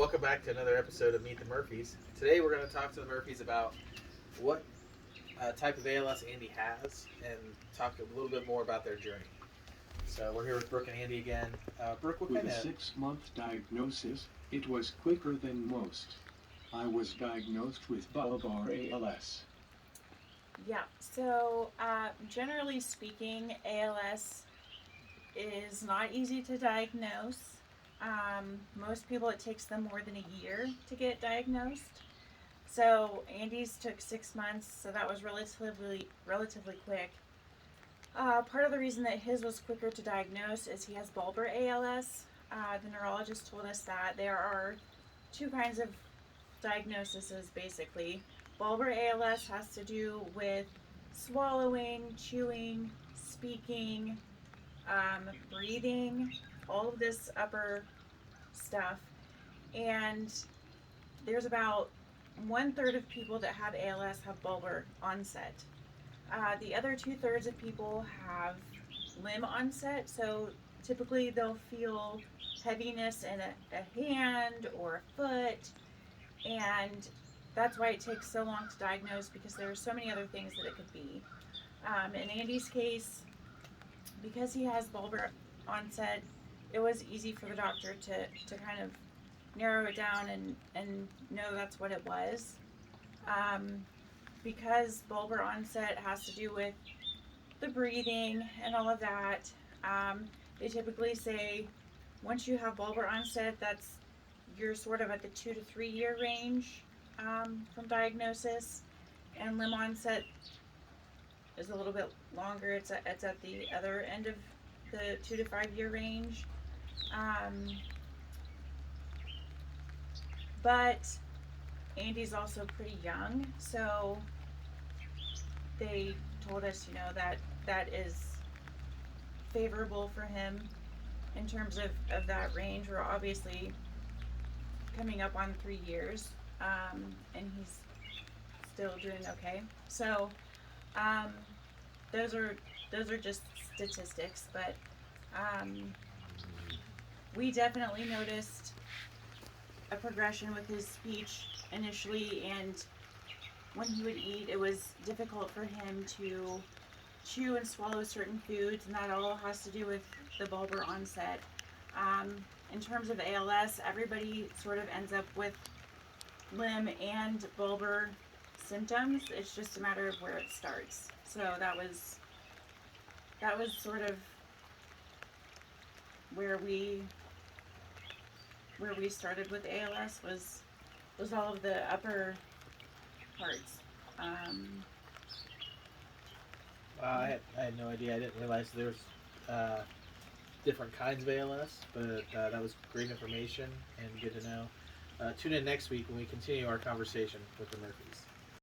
welcome back to another episode of Meet the Murphys. Today we're going to talk to the Murphys about what type of ALS Andy has and talk a little bit more about their journey. So we're here with Brooke and Andy again. Brooke, what With kind a of... 6-month diagnosis, it was quicker than most. I was diagnosed with bulbar ALS. Yeah, so generally speaking, ALS is not easy to diagnose. Most people, it takes them more than a year to get diagnosed. So Andy's took 6 months, so that was relatively quick. Part of the reason that his was quicker to diagnose is he has bulbar ALS. The neurologist told us that there are two kinds of diagnoses, basically. Bulbar ALS has to do with swallowing, chewing, speaking, breathing, all of this upper stuff. And there's about 1/3 of people that have ALS have bulbar onset. The other 2/3 of people have limb onset, so typically they'll feel heaviness in a hand or a foot, and that's why it takes so long to diagnose, because there are so many other things that it could be. In Andy's case, because he has bulbar onset, it was easy for the doctor to kind of narrow it down and know that's what it was. Because bulbar onset has to do with the breathing and all of that, they typically say once you have bulbar onset, you're sort of at the 2 to 3 year range from diagnosis, and limb onset is a little bit longer. It's at the other end of the 2 to 5 year range. But Andy's also pretty young, so they told us, that is favorable for him in terms of that range. We're obviously coming up on 3 years, and he's still doing okay. So those are just statistics, but we definitely noticed a progression with his speech initially, and when he would eat, it was difficult for him to chew and swallow certain foods, and that all has to do with the bulbar onset. In terms of ALS, everybody sort of ends up with limb and bulbar symptoms. It's just a matter of where it starts. So that was sort of where we started with ALS, was all of the upper parts. I had no idea. I didn't realize there was different kinds of ALS, but that was great information and good to know. Tune in next week when we continue our conversation with the Murphys.